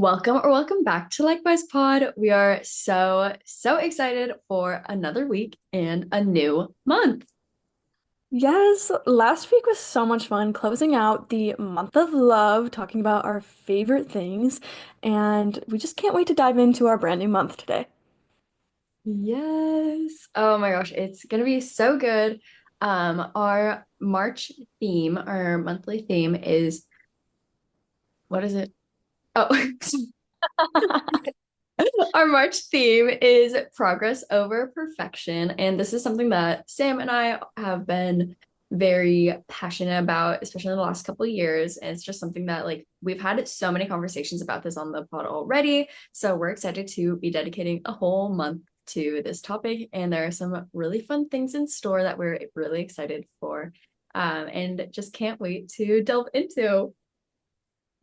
Welcome back to Likewise Pod. We are so excited for another week and a new month. Yes, last week was so much fun closing out the month of love, talking about our favorite things, and we just can't wait to dive into our brand new month today. Yes. Oh my gosh, it's gonna be so good. Our March theme, our monthly theme is what is it? Oh, our March theme is progress over perfection. And this is something that Sam and I have been very passionate about, especially in the last couple of years. And it's just something that like we've had so many conversations about this on the pod already. So we're excited to be dedicating a whole month to this topic. And there are some really fun things in store that we're really excited for. And just can't wait to delve into.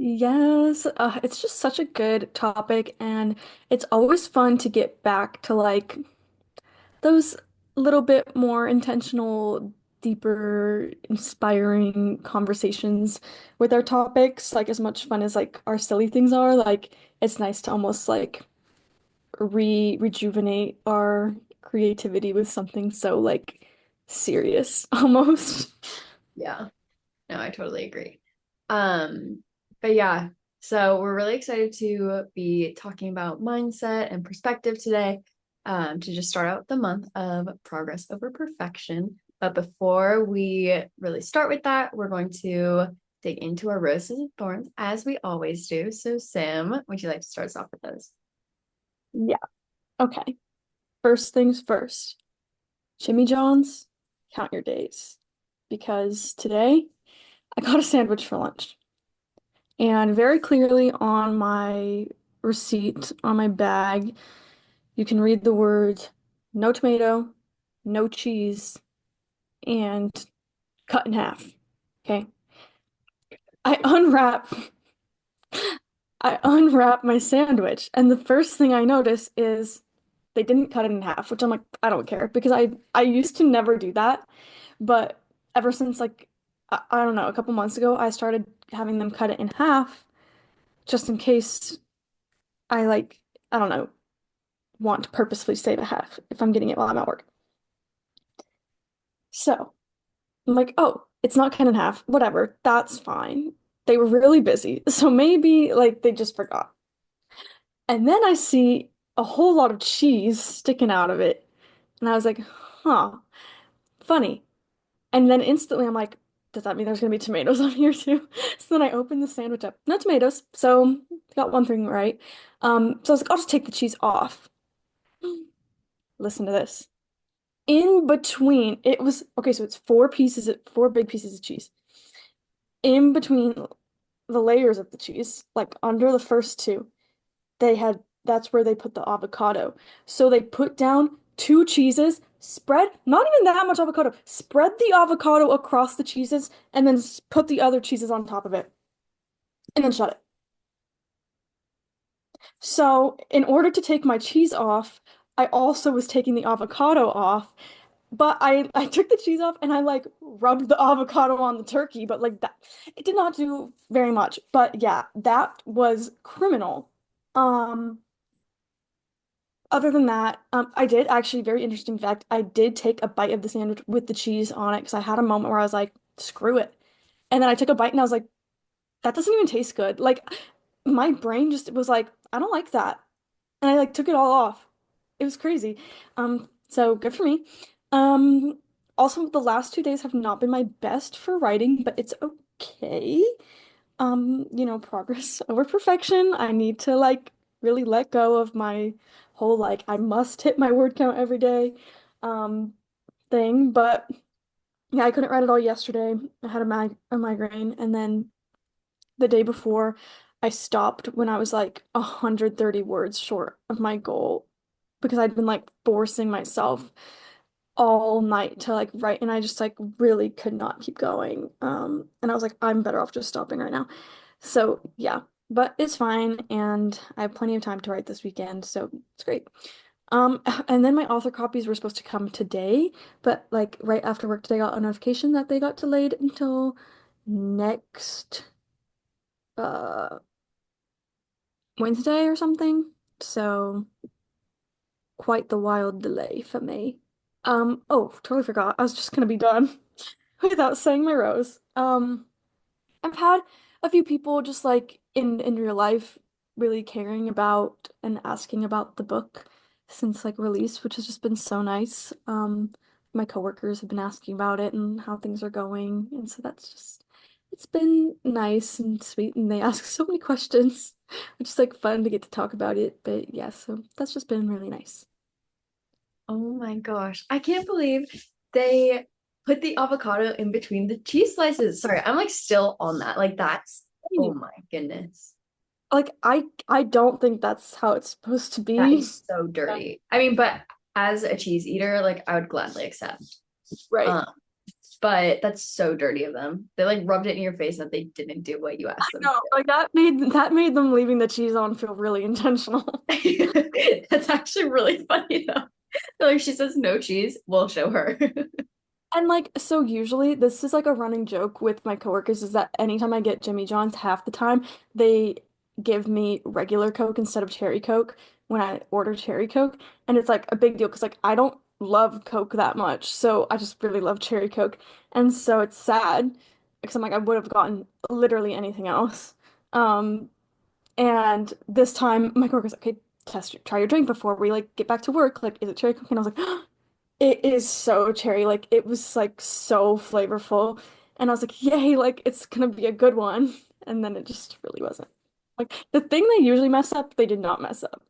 Yes, it's just such a good topic, and it's always fun to get back to like those little bit more intentional, deeper, inspiring conversations with our topics. Like as much fun as like our silly things are, like it's nice to almost like rejuvenate our creativity with something so like serious almost. Yeah. No, I totally agree. Um, but yeah, so we're really excited to be talking about mindset and perspective today, to just start out the month of progress over perfection. But before we really start with that, we're going to dig into our roses and thorns as we always do. So, Sam, would you like to start us off with those? Yeah. Okay. First things first. Jimmy John's, count your days. Because today I got a sandwich for lunch. And very clearly on my receipt, on my bag, you can read the words no tomato, no cheese, and cut in half. Okay. I unwrap I unwrap my sandwich, and the first thing I notice is they didn't cut it in half, which I'm like, I don't care because I used to never do that, but ever since like I don't know, a couple months ago, I started having them cut it in half just in case I like I don't know, want to purposefully save a half if I'm getting it while I'm at work. So I'm like, oh, it's not cut in half, whatever, that's fine. They were really busy, so maybe like they just forgot. And then I see a whole lot of cheese sticking out of it. And I was like, huh, funny. And then instantly I'm like, does that mean there's gonna be tomatoes on here too? So then I opened the sandwich up. No tomatoes. So got one thing right. So I was like, I'll just take the cheese off. Listen to this. In between, it was okay, so it's four big pieces of cheese. In between the layers of the cheese, like under the first two, that's where they put the avocado. So they put down two cheeses, spread not even that much avocado, spread the avocado across the cheeses, and then put the other cheeses on top of it, and then shut it. So in order to take my cheese off, I also was taking the avocado off, but I took the cheese off and I like rubbed the avocado on the turkey, but like that it did not do very much. But yeah, that was criminal. Um Other than that, I did actually, very interesting fact, I did take a bite of the sandwich with the cheese on it because I had a moment where I was like, screw it. And then I took a bite and I was like, that doesn't even taste good. Like my brain just was like, I don't like that. And I like took it all off. It was crazy. So good for me. Um, Also the last 2 days have not been my best for writing, but it's okay. Progress over perfection. I need to like really let go of my whole like I must hit my word count every day um thing. But yeah, I couldn't write it all yesterday. I had a migraine, and then the day before I stopped when I was like 130 words short of my goal because I'd been like forcing myself all night to like write, and I just like really could not keep going. And I was like, I'm better off just stopping right now. So yeah, but it's fine, and I have plenty of time to write this weekend, so it's great. And then my author copies were supposed to come today, but like right after work today, I got a notification that they got delayed until next uh Wednesday or something. So quite the wild delay for me. Oh, totally forgot. I was just gonna be done without saying my rose. I've had a few people just like in real life really caring about and asking about the book since like release, which has just been so nice. My coworkers have been asking about it and how things are going, and so that's just it's been nice and sweet, and they ask so many questions, which is like fun to get to talk about it. But yeah, so that's just been really nice. Oh my gosh. I can't believe they put the avocado in between the cheese slices. Sorry, I'm like still on that. Like that's, oh my goodness. Like I don't think that's how it's supposed to That be. is so dirty. I mean, but as a cheese eater, like I would gladly accept. Right. Um, but that's so dirty of them. They like rubbed it in your face that they didn't do what you asked them No, like that made them leaving the cheese on feel really intentional. to do. That's actually really funny though. Like she says no cheese, we'll show her. And like so usually this is like a running joke with my coworkers is that anytime I get Jimmy John's, half the time they give me regular Coke instead of cherry Coke when I order cherry Coke. And it's like a big deal because like I don't love Coke that much. So I just really love cherry Coke. And so it's sad because I'm like I would have gotten literally anything else. Um and this time my coworker's like, okay, try your drink before we like get back to work. Like, is it cherry Coke? And I was like, it is so cherry. Like it was like so flavorful. And I was like, yay, like it's gonna be a good one. And then it just really wasn't. Like the thing they usually mess up, they did not mess up.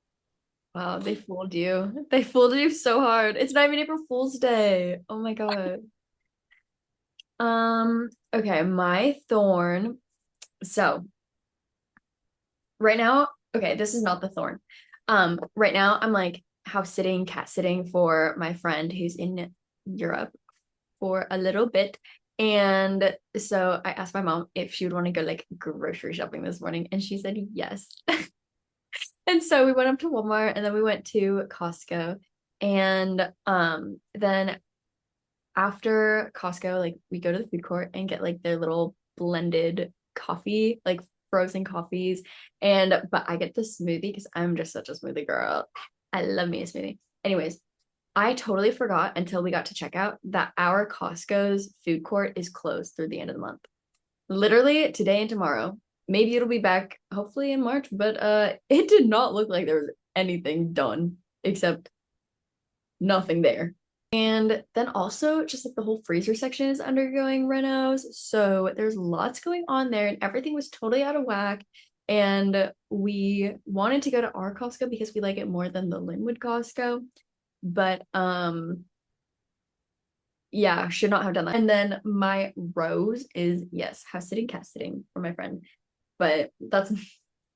Wow, they fooled you. They fooled you so hard. It's not even April Fool's Day. Oh my God. Okay, my thorn. So right now, okay, this is not the thorn. Right now I'm like house sitting, cat sitting for my friend who's in Europe for a little bit. And so I asked my mom if she would want to go like grocery shopping this morning, and she said yes. And so we went up to Walmart and then we went to Costco. And then after Costco, like we go to the food court and get like their little blended coffee, like frozen coffees. And but I get the smoothie because I'm just such a smoothie girl. I love me a smoothie. Anyways, I totally forgot until we got to checkout that our Costco's food court is closed through the end of the month. Literally today and tomorrow. Maybe it'll be back hopefully in March, but it did not look like there was anything done except nothing there. And then also just like the whole freezer section is undergoing renos. So there's lots going on there and everything was totally out of whack. And we wanted to go to our Costco because we like it more than the Linwood Costco. But yeah, should not have done that. And then my rose is yes, house sitting, cat sitting for my friend. But that's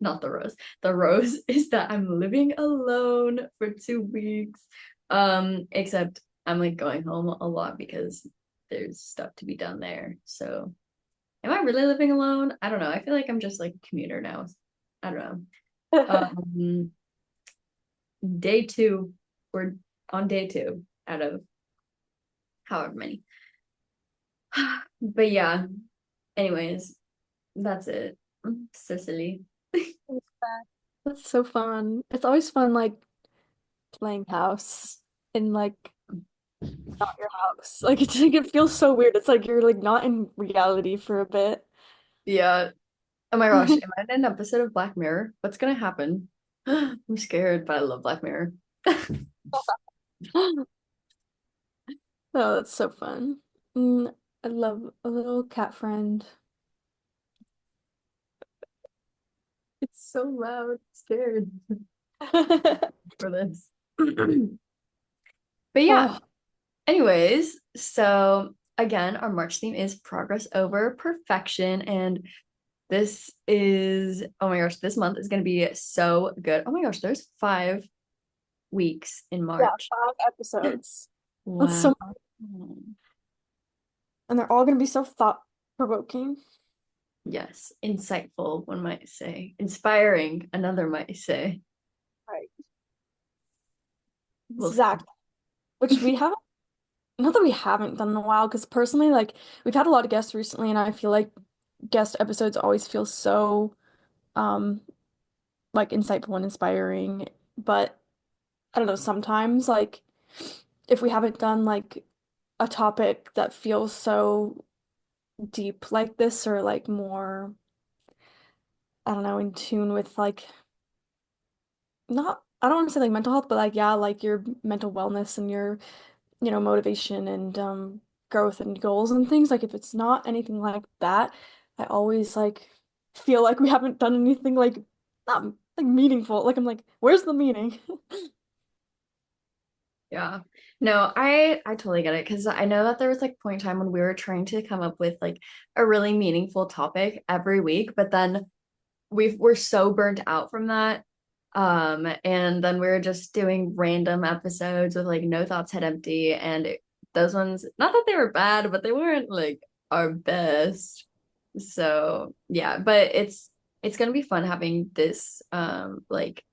not the rose. The rose is that I'm living alone for 2 weeks. Except I'm like going home a lot because there's stuff to be done there. So am I really living alone? I don't know. I feel like I'm just like a commuter now. I don't know. Day two, we're on day two out of however many. But yeah, anyways, that's it. Sicily. That's so fun. It's always fun like playing house in like not your house. Like it's like it feels so weird. It's like you're like not in reality for a bit. Yeah. Oh my gosh, am I in an episode of Black Mirror? What's gonna happen? I'm scared, but I love Black Mirror. Oh, that's so fun. I love a little cat friend. It's so loud. Scared for this. But yeah, Oh, anyways, so again, our March theme is progress over perfection. And this is, oh my gosh, this month is going to be so good. Oh my gosh, there's 5 weeks in yeah, March. 5 episodes. That's Wow. so, and they're all gonna be so thought-provoking. Yes, insightful, one might say. Inspiring, another might say. Right. We'll see. Exactly. Which we haven't, not that we haven't done in a while, because personally, like we've had a lot of guests recently, and I feel like guest episodes always feel so um like insightful and inspiring. But I don't know, sometimes like if we haven't done like a topic that feels so deep like this or like more, I don't know, in tune with like not I don't want to say like mental health, but like yeah, like your mental wellness and your, motivation and growth and goals and things. Like if it's not anything like that, I always like feel like we haven't done anything like not like meaningful. Like I'm like, where's the meaning? Yeah. No, I totally get it because I know that there was like a point in time when we were trying to come up with like a really meaningful topic every week, but then we're so burnt out from that. And then we are just doing random episodes with like no thoughts head empty and those ones, not that they were bad, but they weren't like our best. So, yeah, but it's gonna be fun having this like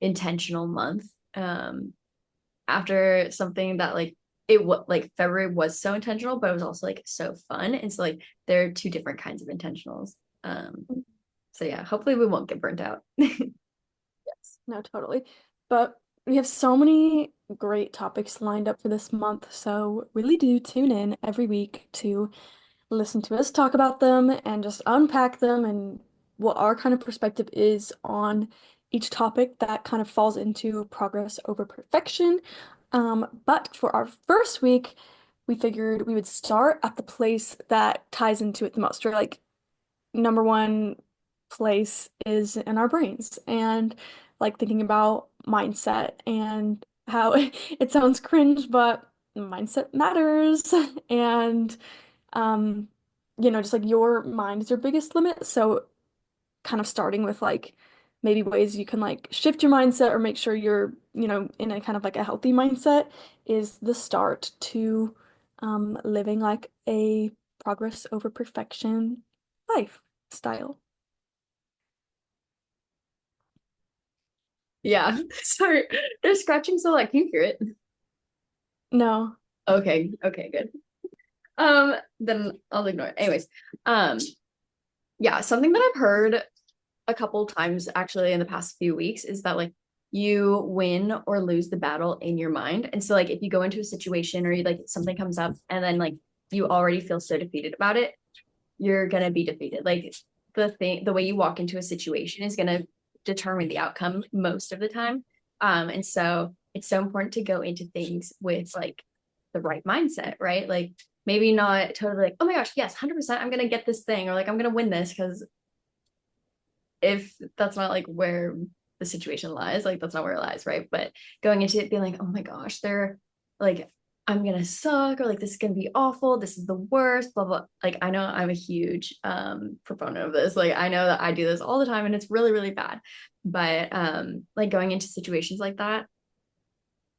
intentional month. After something that like it was like February was so intentional, but it was also like so fun. And so like there are two different kinds of intentionals. Um, so yeah, hopefully we won't get burnt out. Yes, no, totally. But we have so many great topics lined up for this month, so really do tune in every week to listen to us talk about them and just unpack them and what our kind of perspective is on each topic that kind of falls into progress over perfection. But for our first week, we figured we would start at the place that ties into it the most, or like number one place is in our brains, and like thinking about mindset and how it sounds cringe, but mindset matters. And um, just like your mind is your biggest limit. So kind of starting with like maybe ways you can like shift your mindset or make sure you're, in a kind of like a healthy mindset is the start to living like a progress over perfection lifestyle. Yeah. Sorry. They're scratching so like can you hear it? No. Okay, okay, good. Then I'll ignore it. Anyways, um, yeah, something that I've heard a couple times actually in the past few weeks is that like you win or lose the battle in your mind. And so like if you go into a situation or you like something comes up and then like you already feel so defeated about it, you're gonna be defeated. Like the way you walk into a situation is gonna determine the outcome most of the time. And so it's so important to go into things with like the right mindset, right? Like maybe not totally like, oh my gosh, yes, 100% I'm gonna get this thing or like I'm gonna win this because if that's not like where the situation lies, like that's not where it lies, right? But going into it being like, oh my gosh, they're like, I'm gonna suck, or like this is gonna be awful, this is the worst, blah blah. Like I know I'm a huge proponent of this. Like I know that I do this all the time and it's really, really bad. But like going into situations like that,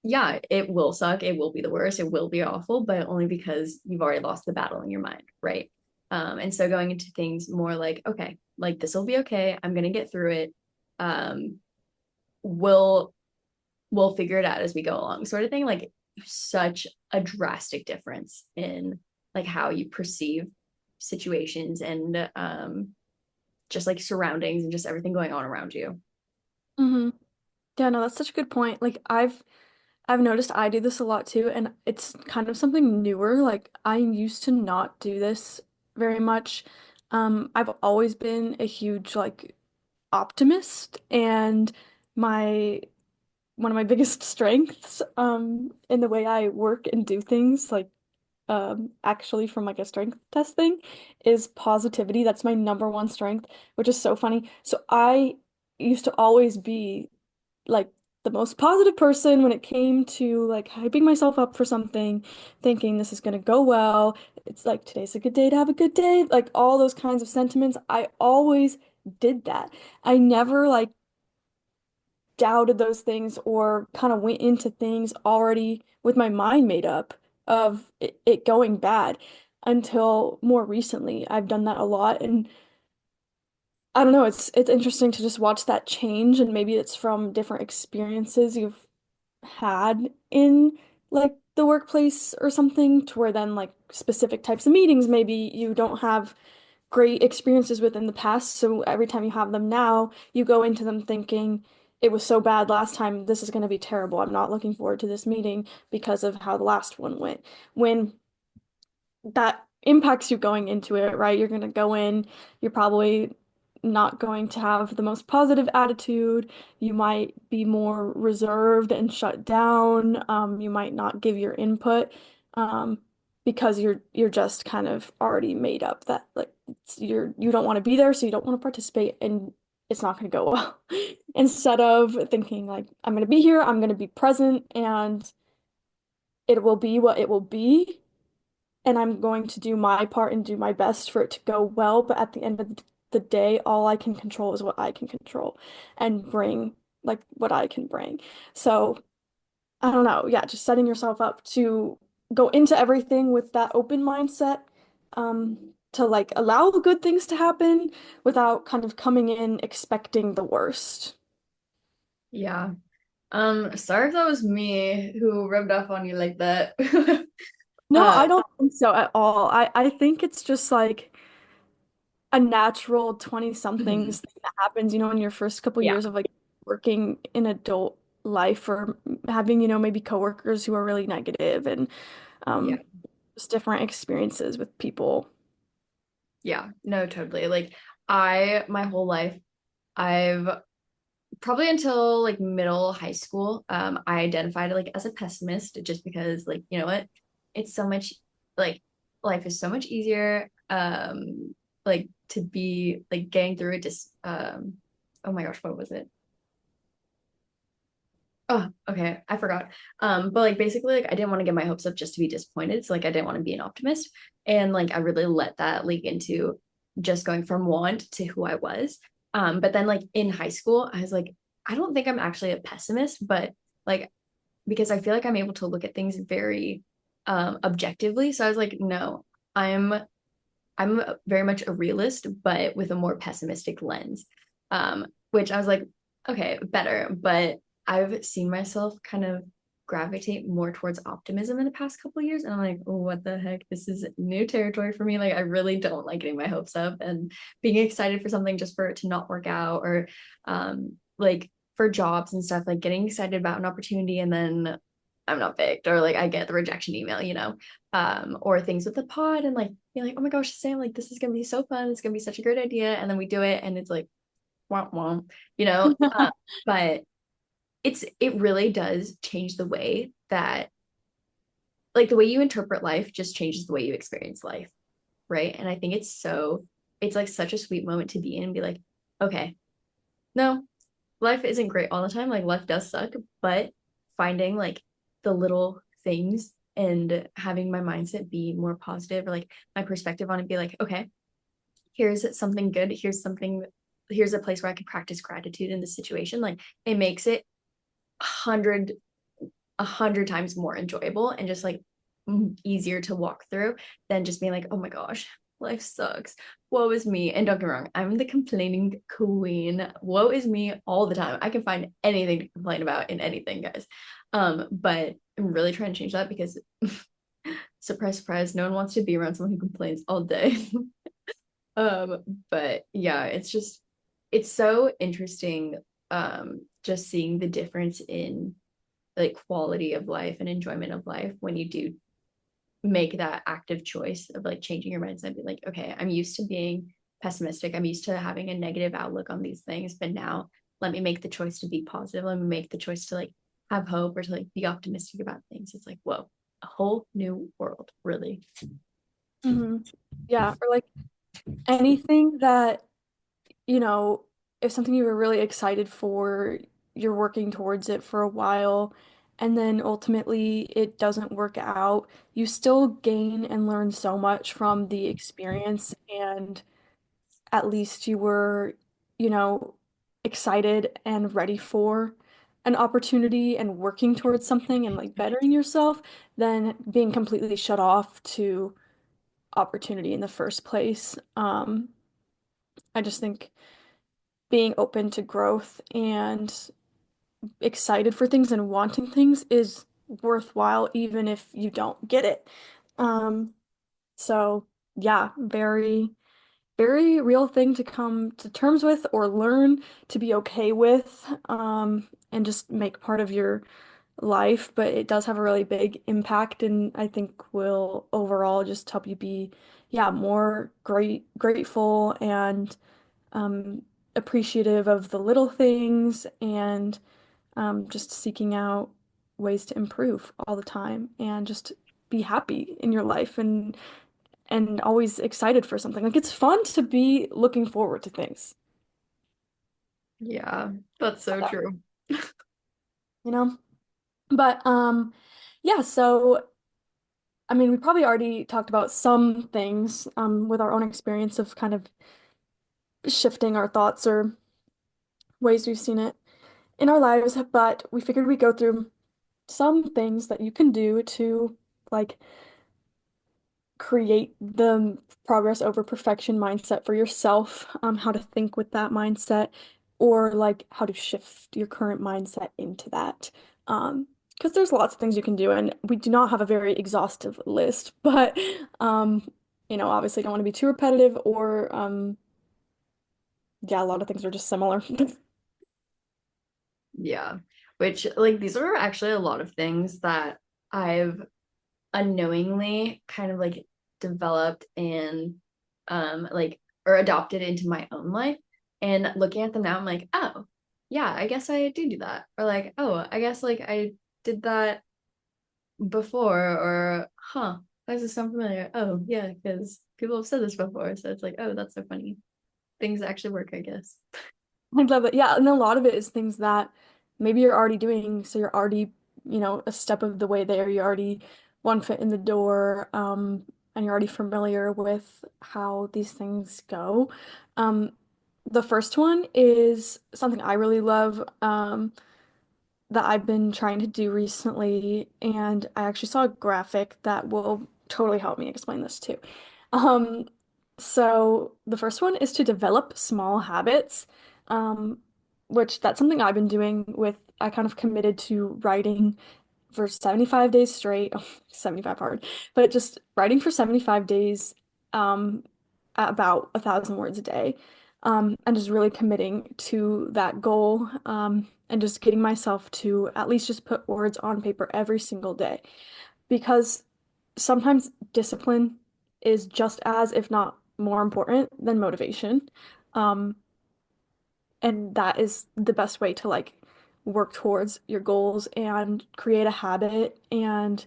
yeah, it will suck, it will be the worst, it will be awful, but only because you've already lost the battle in your mind, right? And so going into things more like, okay, like this will be okay, I'm gonna get through it. Um, we'll we'll figure it out as we go along, sort of thing. Like such a drastic difference in like how you perceive situations and just like surroundings and just everything going on around you. hmm Yeah, no, that's such a good point. Like I've noticed I do this a lot too, and it's kind of something newer. Like I used to not do this very much. I've always been a huge like optimist, and my one of my biggest strengths in the way I work and do things, like actually from like a strength test thing, is positivity. That's my number one strength, which is so funny. So I used to always be like the most positive person when it came to like hyping myself up for something, thinking this is gonna go well. It's like today's a good day to have a good day. Like all those kinds of sentiments. I always did that. I never like doubted those things or kind of went into things already with my mind made up of it going bad until more recently. I've done that a lot, and I don't know, it's interesting to just watch that change, and maybe it's from different experiences you've had in like the workplace or something to where then like specific types of meetings maybe you don't have great experiences within the past. So every time you have them now, you go into them thinking it was so bad last time. This is going to be terrible. I'm not looking forward to this meeting because of how the last one went. When that impacts you going into it, right? You're going to go in, you're probably not going to have the most positive attitude. You might be more reserved and shut down. You might not give your input, um, because you're just kind of already made up that like you don't want to be there, so you don't want to participate, and it's not going to go well. Instead of thinking like I'm going to be here, I'm going to be present, and it will be what it will be, and I'm going to do my part and do my best for it to go well. But at the end of the day, all I can control is what I can control and bring like what I can bring. So I don't know. Yeah, just setting yourself up to go into everything with that open mindset, to like allow the good things to happen without kind of coming in expecting the worst. Yeah. Sorry if that was me who rubbed off on you like that. No, Uh, I don't think so at all. I think it's just like a natural 20 somethings thing that happens, in your first couple yeah, years of like working in adult life, or having, maybe coworkers who are really negative, and yeah, um just different experiences with people. yeah. No, totally. Like my whole life, I've probably until like middle high school, I identified like as a pessimist just because like, you know what? It's so much like life is so much easier like to be like getting through it just oh my gosh, what was it? Oh, okay. I forgot. But like basically like I didn't want to get my hopes up just to be disappointed. So like I didn't want to be an optimist. And like I really let that leak into just going from want to who I was. But then like in high school, I was like, I don't think I'm actually a pessimist, but like because I feel like I'm able to look at things very objectively. So I was like, no, I'm I'm very much a realist, but with a more pessimistic lens. Which I was like, okay, better. But I've seen myself kind of gravitate more towards optimism in the past couple of years. And I'm like, oh, what the heck? This is new territory for me. Like, I really don't like getting my hopes up and being excited for something just for it to not work out, or like for jobs and stuff, like getting excited about an opportunity and then I'm not picked, or like I get the rejection email, or things with the pod and like being like, oh my gosh, Sam, like this is gonna be so fun. It's gonna be such a great idea. And then we do it and it's like, womp womp, you know? But it really does change the way that like the way you interpret life just changes the way you experience life, right? And I think it's like such a sweet moment to be in and be like, okay, no, life isn't great all the time. Like life does suck, but finding like the little things and having my mindset be more positive, or like my perspective on it be like, okay, here's something good. Here's a place where I can practice gratitude in this situation. Like it makes it 100 100 times more enjoyable and just like easier to walk through than just being like, oh my gosh, life sucks. Woe is me. And don't get me wrong, I'm the complaining queen. Woe is me all the time. I can find anything to complain about in anything, guys. But I'm really trying to change that because surprise, surprise, no one wants to be around someone who complains all day. um, but yeah, it's so interesting just seeing the difference in like quality of life and enjoyment of life when you do make that active choice of like changing your mindset and be like, okay, I'm used to being pessimistic. I'm used to having a negative outlook on these things, but now let me make the choice to be positive. Let me make the choice to like have hope or to like be optimistic about things. It's like, whoa, a whole new world, really. Hmm. Yeah, or like anything that, you know, if something you were really excited for, you're working towards it for a while, and then ultimately it doesn't work out, you still gain and learn so much from the experience, and at least you were, you know, excited and ready for an opportunity and working towards something and like bettering yourself than being completely shut off to opportunity in the first place. I just think being open to growth and excited for things and wanting things is worthwhile even if you don't get it. Um, so yeah, very very real thing to come to terms with or learn to be okay with, and just make part of your life. But it does have a really big impact, and I think will overall just help you be, yeah, more grateful and um, appreciative of the little things and just seeking out ways to improve all the time and just be happy in your life and always excited for something. Like it's fun to be looking forward to things. Yeah, that's so That, true. you know? But yeah, so I mean, we probably already talked about some things with our own experience of kind of shifting our thoughts or ways we've seen it in our lives, but we figured we'd go through some things that you can do to like create the progress over perfection mindset for yourself, how to think with that mindset, or like how to shift your current mindset into that. Because there's lots of things you can do, and we do not have a very exhaustive list, but obviously don't want to be too repetitive or yeah, a lot of things are just similar. Yeah, which like these are actually a lot of things that I've unknowingly kind of like developed and like or adopted into my own life. And looking at them now, I'm like, oh, yeah, I guess I do that. Or like, oh, I guess like I did that before, or huh, why does this sound familiar? Oh, yeah, because people have said this before. So it's like, oh, that's so funny. Things actually work, I guess. I love it. Yeah, and a lot of it is things that maybe you're already doing, so you're already, a step of the way there. You're already one foot in the door, and you're already familiar with how these things go. Um, the first one is something I really love, that I've been trying to do recently, and I actually saw a graphic that will totally help me explain this too. Um, so the first one is to develop small habits, um, which that's something I've been doing with, I kind of committed to writing for 75 days straight. Oh, 75 hard, but just writing for 75 days, at about 1,000 words a day, and just really committing to that goal, and just getting myself to at least just put words on paper every single day. Because sometimes discipline is just as, if not more important than motivation. Um, and that is the best way to like work towards your goals and create a habit and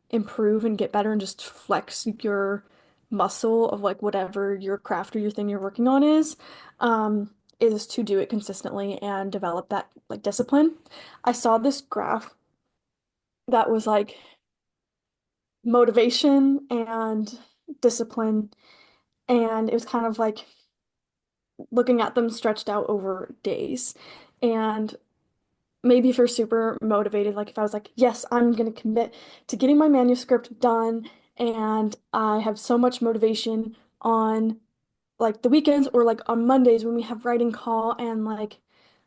improve and get better and just flex your muscle of like whatever your craft or your thing you're working on is to do it consistently and develop that like discipline. I saw this graph that was like motivation and discipline, and it was kind of like looking at them stretched out over days. And maybe if you're super motivated, like if I was like, yes, I'm gonna commit to getting my manuscript done, and I have so much motivation on like the weekends or like on Mondays when we have writing call, and like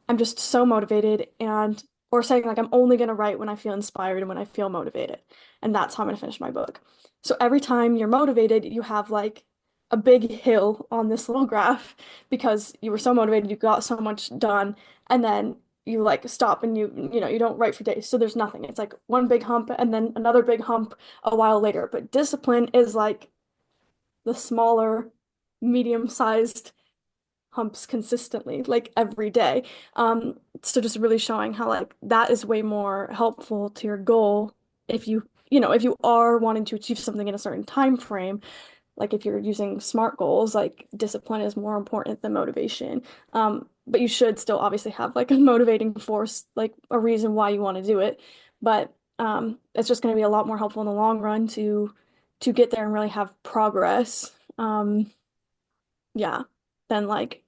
I'm just so motivated, and or saying like I'm only gonna write when I feel inspired and when I feel motivated, and that's how I'm gonna finish my book. So every time you're motivated, you have like a big hill on this little graph because you were so motivated, you got so much done, and then you like stop and you don't write for days. So there's nothing. It's like one big hump and then another big hump a while later. But discipline is like the smaller, medium-sized humps consistently, like every day. So just really showing how like that is way more helpful to your goal if if you are wanting to achieve something in a certain time frame, like if you're using SMART goals, like discipline is more important than motivation. But you should still obviously have like a motivating force, like a reason why you want to do it. But it's just going to be a lot more helpful in the long run to get there and really have progress. Yeah, than like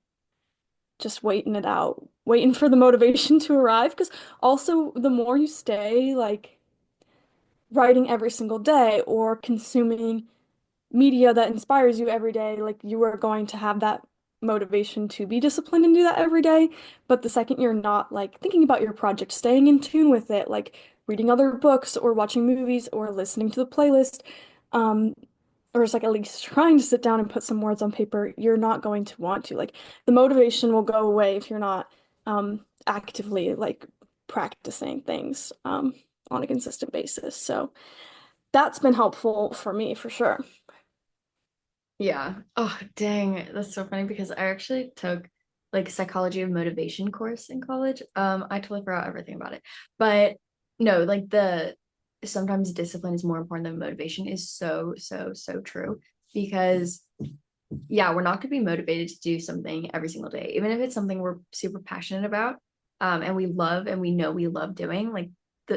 just waiting it out, waiting for the motivation to arrive. Because also, the more you stay like writing every single day or consuming media that inspires you every day, like you are going to have that motivation to be disciplined and do that every day. But the second you're not like thinking about your project, staying in tune with it, like reading other books or watching movies or listening to the playlist, um, or is like at least trying to sit down and put some words on paper, you're not going to want to. Like the motivation will go away if you're not actively like practicing things on a consistent basis. So that's been helpful for me for sure. Yeah. Oh, dang. That's so funny because I actually took like psychology of motivation course in college. I totally forgot everything about it. But no, like the sometimes discipline is more important than motivation is so, so, so true. Because yeah, we're not going to be motivated to do something every single day, even if it's something we're super passionate about, and we love and we know we love doing. Like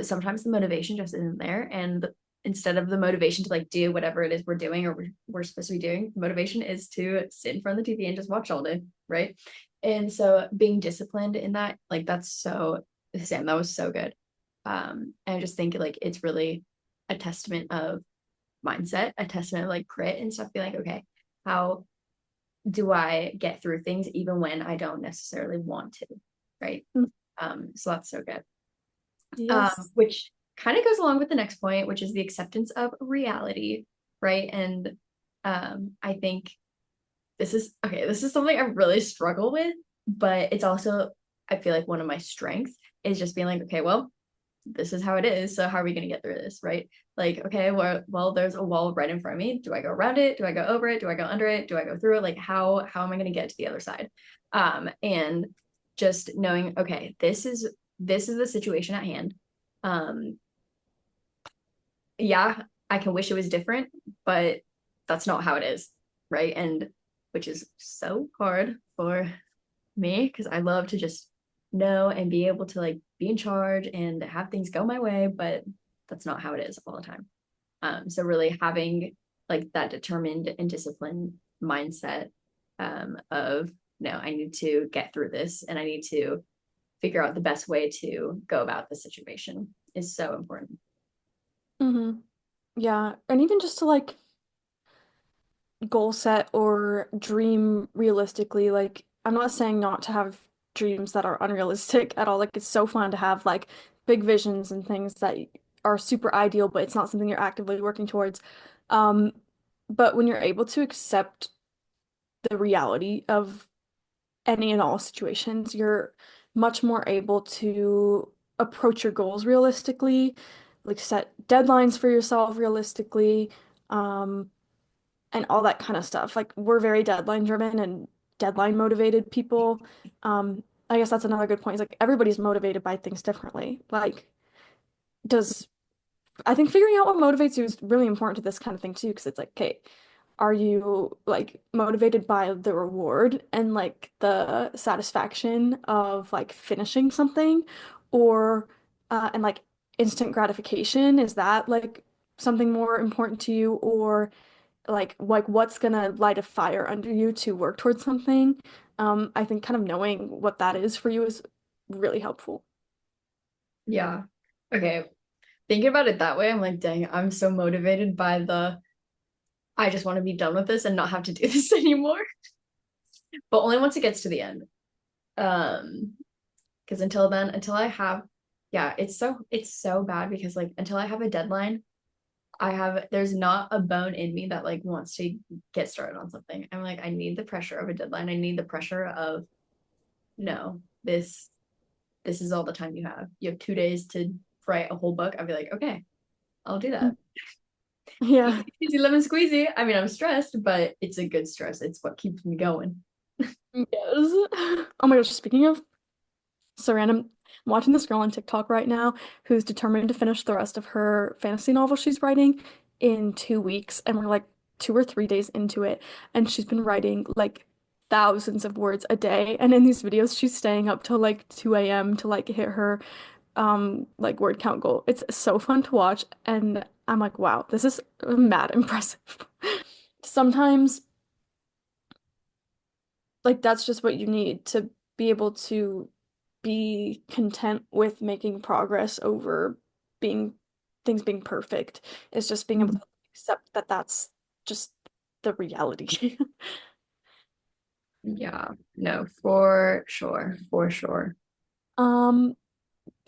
sometimes the motivation just isn't there, and instead of the motivation to like do whatever it is we're doing or we're supposed to be doing, the motivation is to sit in front of the TV and just watch all day, right? And so being disciplined in that, like that's so Sam, that was so good. And I just think like it's really a testament of mindset, a testament of like grit and stuff. Be like, okay, how do I get through things even when I don't necessarily want to, right? Mm. So that's so good. Yes. Which kind of goes along with the next point, which is the acceptance of reality, right? And I think this is okay, this is something I really struggle with, but it's also, I feel like one of my strengths is just being like, okay, well, this is how it is. So how are we going to get through this, right? Like, okay, well, there's a wall right in front of me. Do I go around it? Do I go over it? Do I go under it? Do I go through it? Like, how am I going to get to the other side? And just knowing, okay, this is the situation at hand. Um, yeah, I can wish it was different, but that's not how it is, right? And which is so hard for me because I love to just know and be able to like be in charge and have things go my way, but that's not how it is all the time. So really having like that determined and disciplined mindset of no, I need to get through this and I need to figure out the best way to go about the situation is so important. Hmm. Yeah. And even just to like goal set or dream realistically, like I'm not saying not to have dreams that are unrealistic at all. Like it's so fun to have like big visions and things that are super ideal, but it's not something you're actively working towards. Um, but when you're able to accept the reality of any and all situations, you're much more able to approach your goals realistically, like set deadlines for yourself realistically. Um, and all that kind of stuff. Like we're very deadline driven and deadline motivated people. I guess that's another good point. Is like everybody's motivated by things differently. Like does I think figuring out what motivates you is really important to this kind of thing too, because it's like, okay, are you like motivated by the reward and like the satisfaction of like finishing something or and like instant gratification? Is that like something more important to you or like what's gonna light a fire under you to work towards something. I think kind of knowing what that is for you is really helpful. Yeah. Okay. Thinking about it that way, I'm like, dang, I'm so motivated by the I just want to be done with this and not have to do this anymore. But only once it gets to the end. Um, because until then, until I have, yeah, it's so bad because like until I have a deadline, there's not a bone in me that like wants to get started on something. I'm like, I need the pressure of a deadline. I need the pressure of no, this is all the time you have. You have 2 days to write a whole book. I'd be like, okay, I'll do that. Yeah. Easy peasy lemon squeezy. I mean, I'm stressed, but it's a good stress. It's what keeps me going. Yes. Oh my gosh, speaking of so random, I'm watching this girl on TikTok right now who's determined to finish the rest of her fantasy novel she's writing in 2 weeks, and we're like 2 or 3 days into it, and she's been writing like thousands of words a day. And in these videos, she's staying up till like 2 a.m. to like hit her like word count goal. It's so fun to watch and I'm like, wow, this is mad impressive. Sometimes like that's just what you need to be able to be content with making progress over being things being perfect. It's just being able to accept that that's just the reality. Yeah, no, for sure, for sure. Um,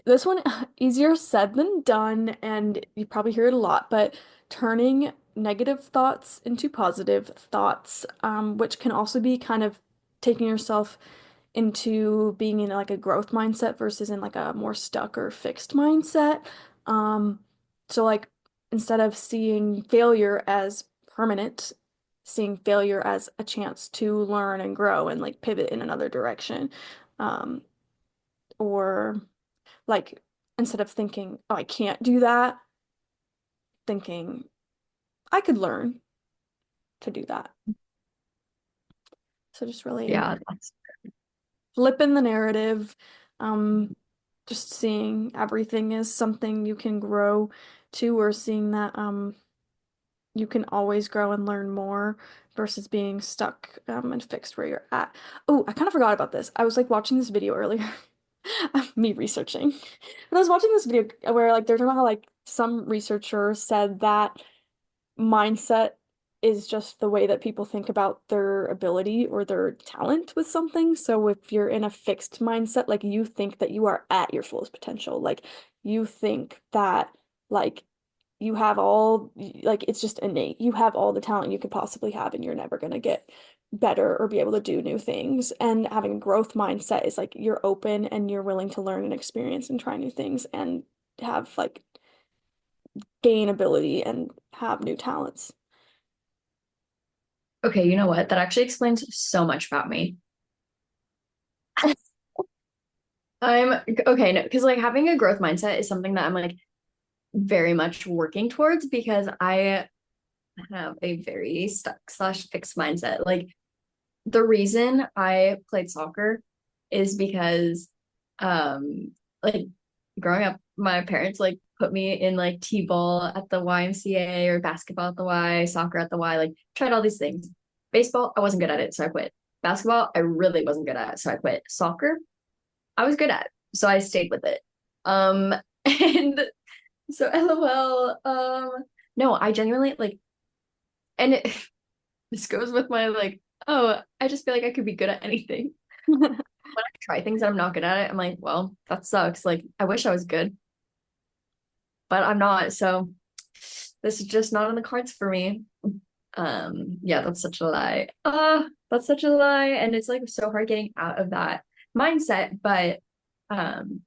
this one easier said than done, and you probably hear it a lot, but turning negative thoughts into positive thoughts, which can also be kind of taking yourself into being in like a growth mindset versus in like a more stuck or fixed mindset. Um, so like instead of seeing failure as permanent, seeing failure as a chance to learn and grow and like pivot in another direction. Um, or like instead of thinking, oh, I can't do that, thinking I could learn to do that. So just really Yeah, that's flipping the narrative, um, just seeing everything as something you can grow to, or seeing that you can always grow and learn more versus being stuck and fixed where you're at. Oh, I kind of forgot about this. I was like watching this video earlier, me researching, but I was watching this video where like they're talking about how like some researcher said that mindset is just the way that people think about their ability or their talent with something. So if you're in a fixed mindset, like you think that you are at your fullest potential, like you think that like you have all like it's just innate. You have all the talent you could possibly have and you're never going to get better or be able to do new things. And having a growth mindset is like you're open and you're willing to learn and experience and try new things and have like gain ability and have new talents. okay. You know what? That actually explains so much about me. I'm okay, no, because like having a growth mindset is something that I'm like very much working towards because I have a very stuck slash fixed mindset. Like the reason I played soccer is because like growing up, my parents like put me in like T-ball at the YMCA or basketball at the Y, soccer at the Y, like tried all these things. Baseball, I wasn't good at it, so I quit. Basketball, I really wasn't good at, so I quit. Soccer, I was good at, so I stayed with it. Um and so LOL, no, I genuinely like and this goes with my like, oh, I just feel like I could be good at anything. When I try things and I'm not good at it, I'm like, well, that sucks. Like, I wish I was good, but I'm not. So this is just not in the cards for me. Yeah, that's such a lie. That's such a lie. And it's like so hard getting out of that mindset. But um,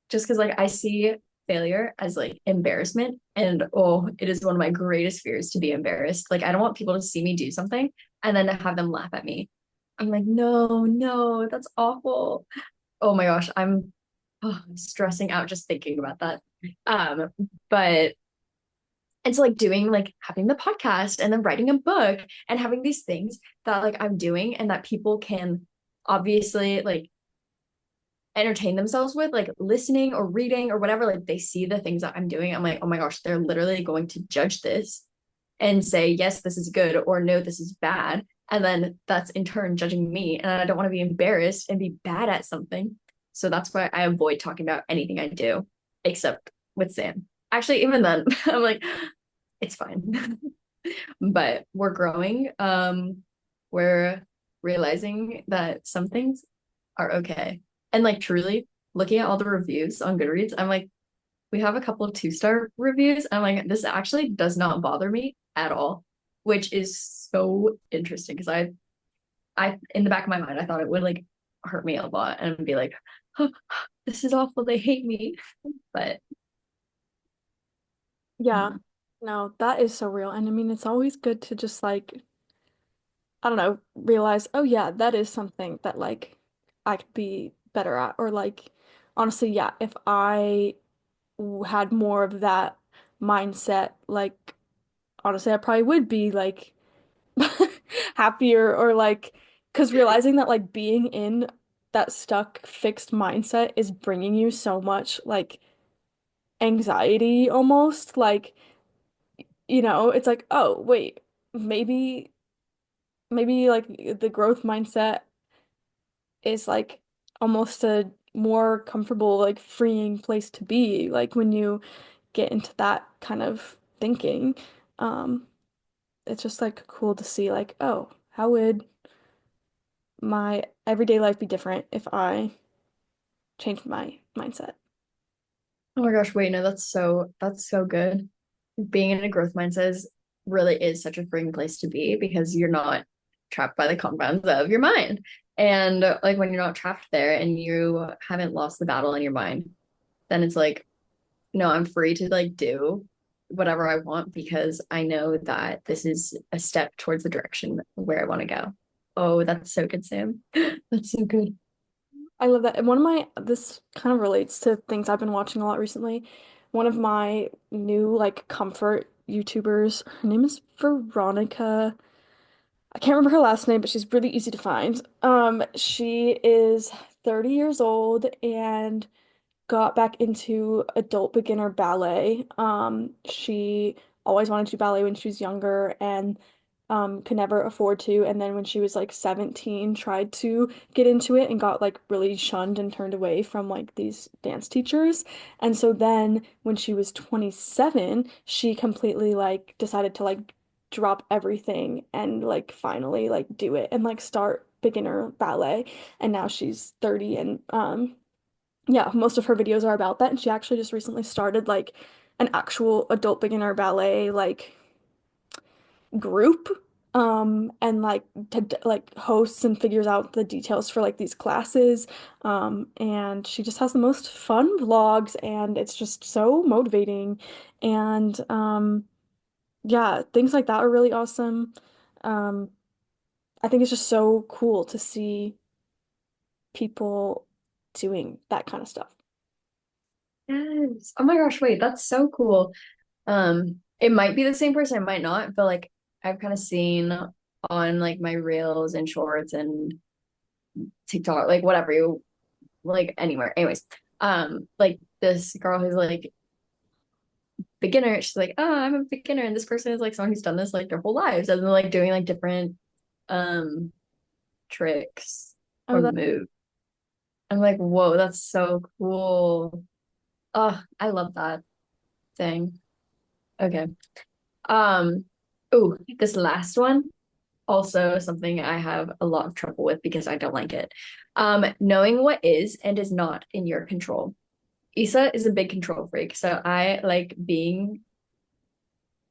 just because like I see failure as like embarrassment, and oh, it is one of my greatest fears to be embarrassed. Like, I don't want people to see me do something and then to have them laugh at me. I'm like, no, no, that's awful. Oh my gosh, I'm stressing out just thinking about that. Um, but it's like doing like having the podcast and then writing a book and having these things that like I'm doing and that people can obviously like entertain themselves with, like listening or reading or whatever. Like they see the things that I'm doing. I'm like, oh my gosh, they're literally going to judge this and say, yes, this is good, or no, this is bad. And then that's in turn judging me. And I don't want to be embarrassed and be bad at something. So that's why I avoid talking about anything I do, except with Sam. Actually, even then, I'm like, it's fine. But we're growing. We're realizing that some things are okay. And like truly looking at all the reviews on Goodreads, I'm like, we have a couple of 2-star reviews. I'm like, this actually does not bother me at all, which is so interesting because I, in the back of my mind, I thought it would like hurt me a lot and be like, oh, this is awful. They hate me. But Yeah, no, that is so real. And I mean, it's always good to just like, I don't know, realize, oh yeah, that is something that like I could be better at. Or like, honestly, yeah, if I had more of that mindset, like, honestly, I probably would be like happier or like, because realizing that like being in that stuck, fixed mindset is bringing you so much like anxiety almost. Like, it's like, oh, wait, maybe, maybe like the growth mindset is like almost a more comfortable, like freeing place to be, like when you get into that kind of thinking. Um, it's just like cool to see, like, oh, how would my everyday life be different if I changed my mindset? oh my gosh, wait, no, that's so good. Being in a growth mindset is really is such a freeing place to be because you're not trapped by the confines of your mind. And like when you're not trapped there and you haven't lost the battle in your mind, then it's like, no, I'm free to like do whatever I want because I know that this is a step towards the direction where I want to go. Oh, that's so good, Sam. That's so good. I love that. And one of my, this kind of relates to things I've been watching a lot recently. One of my new like comfort YouTubers, her name is Veronica. I can't remember her last name, but she's really easy to find. She is 30 years old and got back into adult beginner ballet. She always wanted to do ballet when she was younger and could never afford to. And then when she was like 17, tried to get into it and got like really shunned and turned away from like these dance teachers. And so then when she was 27, she completely like decided to like drop everything and like finally like do it and like start beginner ballet. And now she's 30 and yeah, most of her videos are about that, and she actually just recently started like an actual adult beginner ballet like group, and like like hosts and figures out the details for like these classes, and she just has the most fun vlogs, and it's just so motivating, and yeah, things like that are really awesome. Um, I think it's just so cool to see people doing that kind of stuff. Yes. Oh my gosh, wait, that's so cool. It might be the same person, it might not, but like I've kind of seen on like my reels and shorts and TikTok, like whatever you like anywhere. Anyways, like this girl who's like beginner, she's like, oh, I'm a beginner, and this person is like someone who's done this like their whole lives, and they're like doing like different um tricks Oh, or that moves. I'm like, whoa, that's so cool. Oh, I love that thing. Okay. Um, oh, this last one also something I have a lot of trouble with because I don't like it. Knowing what is and is not in your control. Issa is a big control freak, so I like being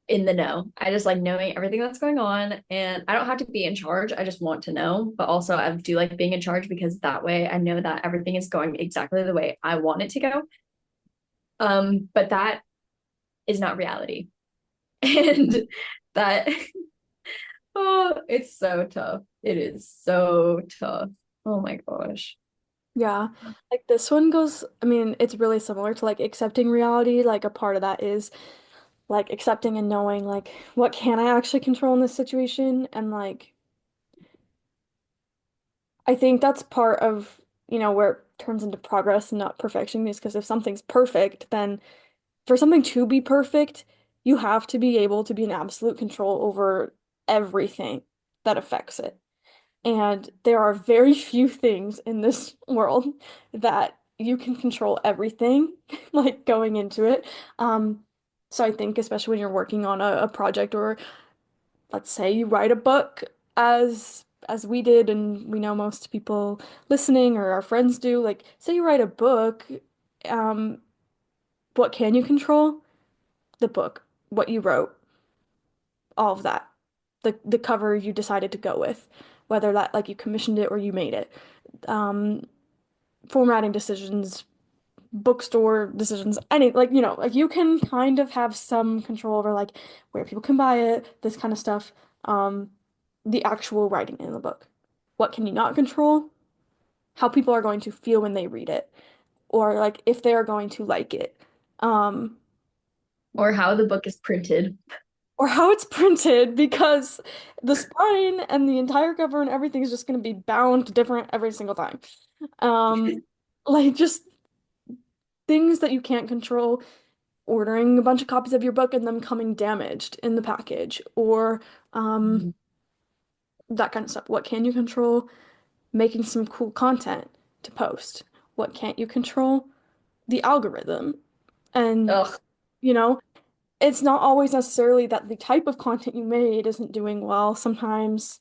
in the know. I just like knowing everything that's going on, and I don't have to be in charge. I just want to know, but also I do like being in charge because that way I know that everything is going exactly the way I want it to go. But that is not reality. And that oh, it's so tough. It is so tough. Oh my gosh. Yeah. Like this one goes, I mean, it's really similar to like accepting reality. Like a part of that is like accepting and knowing like what can I actually control in this situation? And like I think that's part of, where it turns into progress and not perfection is because if something's perfect, then for something to be perfect, you have to be able to be in absolute control over everything that affects it. And there are very few things in this world that you can control everything, like going into it. So I think especially when you're working on a project or let's say you write a book as we did and we know most people listening or our friends do, like say you write a book, um, what can you control? The book, what you wrote, all of that. The cover you decided to go with, whether that like you commissioned it or you made it. Um, Formatting decisions, bookstore decisions, any like like you can kind of have some control over like where people can buy it, this kind of stuff. Um, the actual writing in the book. What can you not control? How people are going to feel when they read it, or like if they are going to like it. Um, Or how the book is printed. or how it's printed because the spine and the entire cover and everything is just going to be bound different every single time. Um, like just things that you can't control, ordering a bunch of copies of your book and them coming damaged in the package, or Mhm. that kind of stuff. What can you control? Making some cool content to post. What can't you control? The algorithm. And, Ugh. you know, it's not always necessarily that the type of content you made isn't doing well. Sometimes,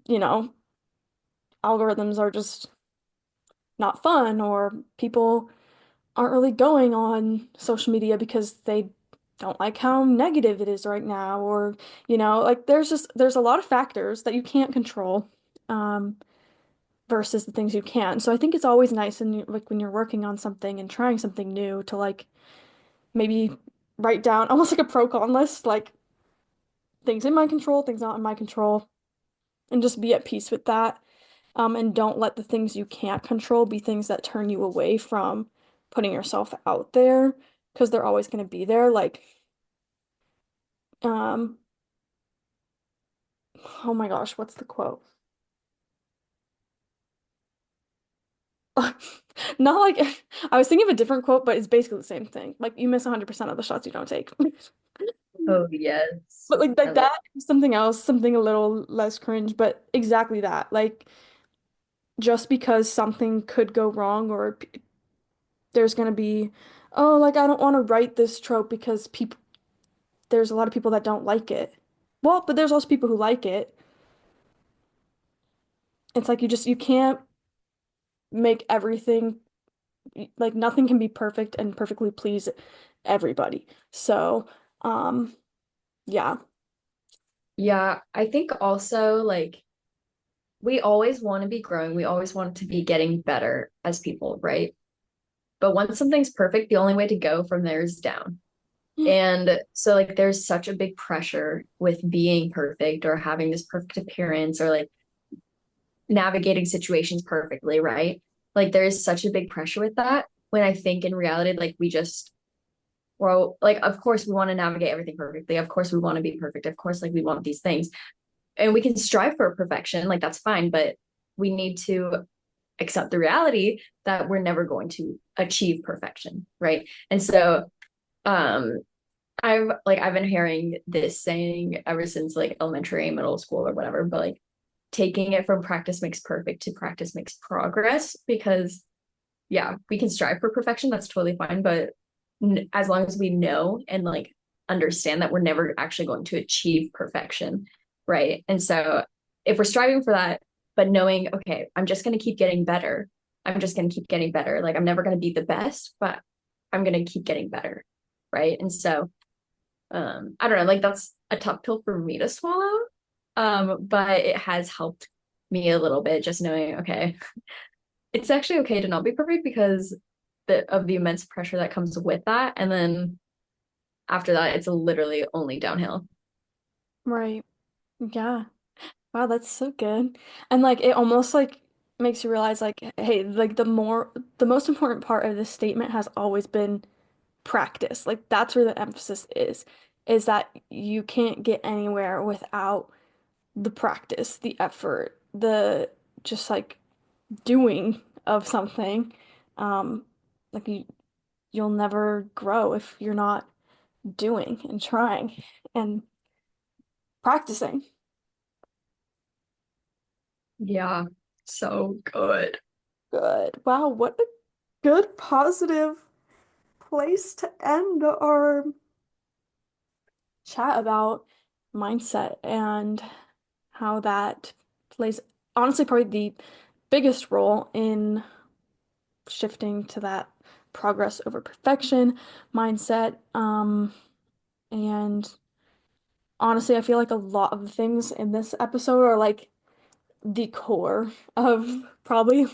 you know, algorithms are just not fun, or people aren't really going on social media because they don't like how negative it is right now, or like there's a lot of factors that you can't control, um, versus the things you can. So I think it's always nice and like when you're working on something and trying something new to like maybe write down almost like a pro con list, like things in my control, things not in my control, and just be at peace with that. And don't let the things you can't control be things that turn you away from putting yourself out there because they're always going to be there. Like, um, oh my gosh, what's the quote? Not like I was thinking of a different quote, but it's basically the same thing. Like you miss 100% of the shots you don't take. Oh, yes. But like I like love that, something else, something a little less cringe, but exactly that. Like just because something could go wrong or there's gonna be, oh, like I don't want to write this trope because people there's a lot of people that don't like it. Well, but there's also people who like it. It's like you can't make everything like nothing can be perfect and perfectly please everybody. So, um, yeah. Yeah, I think also like we always want to be growing. We always want to be getting better as people, right? But once something's perfect, the only way to go from there is down. And so like there's such a big pressure with being perfect or having this perfect appearance or like navigating situations perfectly, right? Like there is such a big pressure with that when I think in reality, like we just well, like of course we want to navigate everything perfectly. Of course we want to be perfect. Of course, like we want these things. And we can strive for perfection, like that's fine, but we need to accept the reality that we're never going to achieve perfection, right? And so um I've been hearing this saying ever since like elementary, middle school or whatever, but like taking it from practice makes perfect to practice makes progress because yeah, we can strive for perfection, that's totally fine, but as long as we know and like understand that we're never actually going to achieve perfection, right? And so if we're striving for that, but knowing, okay, I'm just going to keep getting better. I'm just going to keep getting better. Like I'm never going to be the best, but I'm going to keep getting better, right? And so I don't know, like that's a tough pill for me to swallow. But it has helped me a little bit just knowing, okay, it's actually okay to not be perfect because of the immense pressure that comes with that. And then after that, it's literally only downhill. Right. Yeah. Wow, that's so good. And like it almost like makes you realize like, hey, like the most important part of this statement has always been practice. Like that's where the emphasis is that you can't get anywhere without the practice, the effort, the just like doing of something. Um, like you'll never grow if you're not doing and trying and practicing. Yeah, so good. Good. Wow, what a good positive place to end our chat about mindset and how that plays honestly probably the biggest role in shifting to that progress over perfection mindset. And honestly, I feel like a lot of the things in this episode are like the core of probably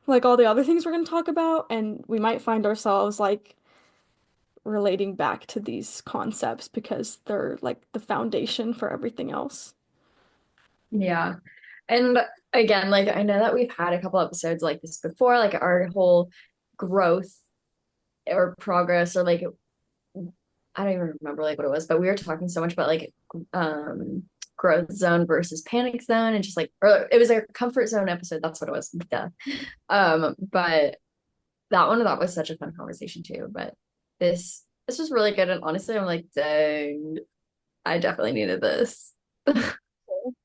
like all the other things we're going to talk about. And we might find ourselves like relating back to these concepts because they're like the foundation for everything else. Yeah. And again, like I know that we've had a couple episodes like this before, like our whole growth or progress or like I don't even remember like what it was, but we were talking so much about like um growth zone versus panic zone and just like or it was a comfort zone episode. That's what it was. Duh. But that was such a fun conversation too. But this was really good. And honestly, I'm like, dang, I definitely needed this.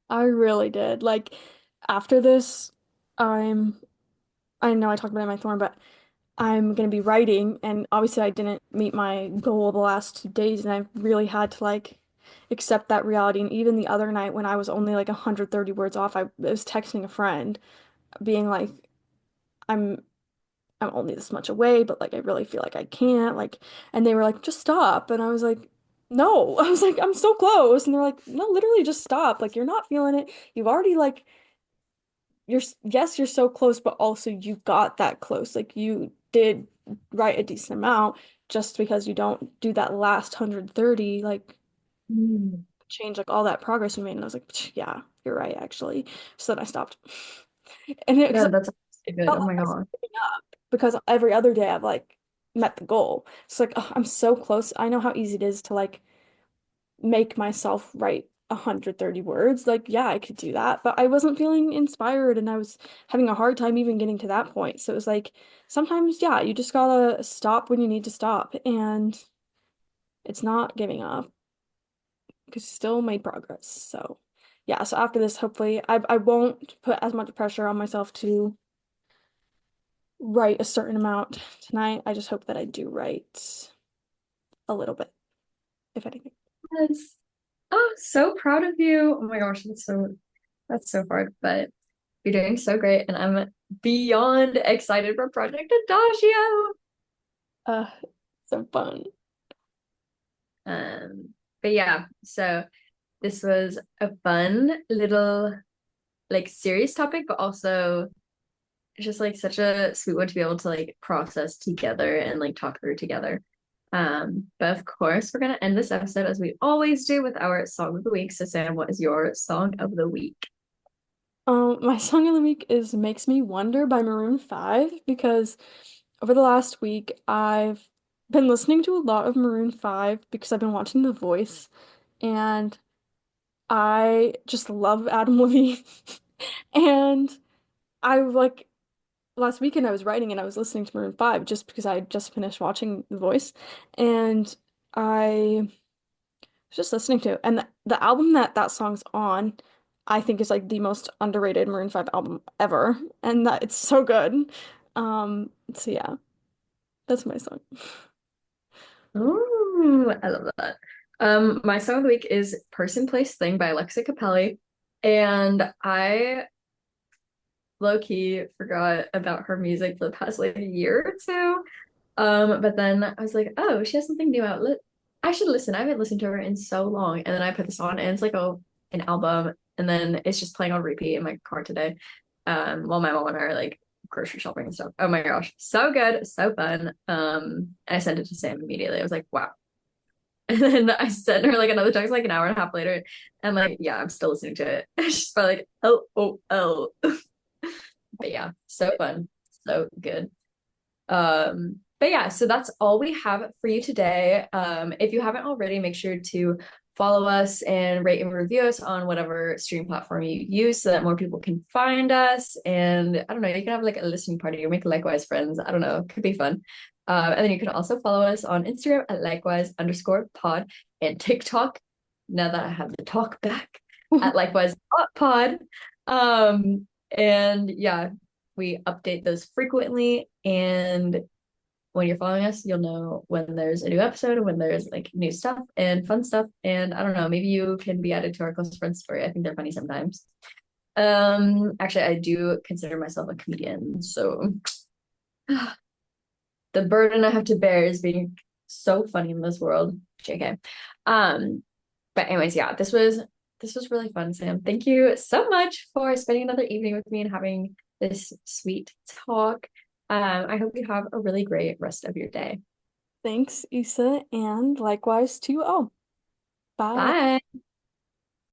I really did. Like after this, I'm I know I talked about it in my thorn, but I'm gonna be writing and obviously I didn't meet my goal the last 2 days and I really had to like accept that reality. And even the other night when I was only like 130 words off, I was texting a friend being like, I'm I'm only this much away, but like I really feel like I can't. Like and they were like, just stop. And I was like, no. I was like, I'm so close. And they're like, no, literally just stop. Like, you're not feeling it. You've already like yes, you're so close, but also you got that close. Like you did write a decent amount just because you don't do that last 130, like Mm. change like all that progress you made. And I was like, yeah, you're right, actually. So then I stopped. And because Yeah, it that's so good. felt Oh like my I was God. giving up because every other day I've like met the goal. It's like, oh, I'm so close. I know how easy it is to like make myself write 130 words. Like, yeah, I could do that, but I wasn't feeling inspired and I was having a hard time even getting to that point. So it was like sometimes, yeah, you just gotta stop when you need to stop, and it's not giving up because you still made progress. So, yeah, so after this, hopefully, I won't put as much pressure on myself to write a certain amount tonight. I just hope that I do write a little bit, if anything. Yes. Oh, so proud of you. Oh my gosh, that's so hard, but you're doing so great, and I'm beyond excited for Project Adagio. Uh, so fun. But yeah, so this was a fun little like serious topic, but also just like such a sweet one to be able to like process together and like talk through together. But of course, we're gonna end this episode as we always do with our song of the week. So Sam, what is your song of the week? My song of the week is Makes Me Wonder by Maroon 5 because over the last week I've been listening to a lot of Maroon 5 because I've been watching The Voice and I just love Adam Levine. And I like last weekend I was writing and I was listening to Maroon 5 just because I had just finished watching The Voice and I was just listening to and the album that that song's on I think is like the most underrated Maroon 5 album ever and that it's so good. So yeah, that's my song. Ooh, I love that. My song of the week is Person, Place, Thing by Alexa Capelli. And I low-key forgot about her music for the past like a year or two. But then I was like, oh, she has something new out. I should listen. I haven't listened to her in so long. And then I put this on and it's like an album. And then it's just playing on repeat in my car today. While my mom and I are like grocery shopping and stuff. Oh my gosh. So good, so fun. And I sent it to Sam immediately. I was like, wow. And then I sent her like another text like an hour and a half later. And like, yeah, I'm still listening to it. She's probably like, oh, oh, oh. But yeah, so fun. So good. But yeah, so that's all we have for you today. If you haven't already, make sure to follow us and rate and review us on whatever stream platform you use so that more people can find us. And I don't know, you can have like a listening party or make likewise friends. I don't know, it could be fun. And then you can also follow us on Instagram at likewise_pod and TikTok. Now that I have the talk back at likewise.pod. And yeah, we update those frequently. And when you're following us, you'll know when there's a new episode and when there's like new stuff and fun stuff. And I don't know, maybe you can be added to our close friends story. I think they're funny sometimes. Actually, I do consider myself a comedian, so the burden I have to bear is being so funny in this world. JK. Um, but anyways, yeah, this was really fun, Sam. Thank you so much for spending another evening with me and having this sweet talk. I hope you have a really great rest of your day. Thanks, Issa, and likewise to you all. Bye. Bye.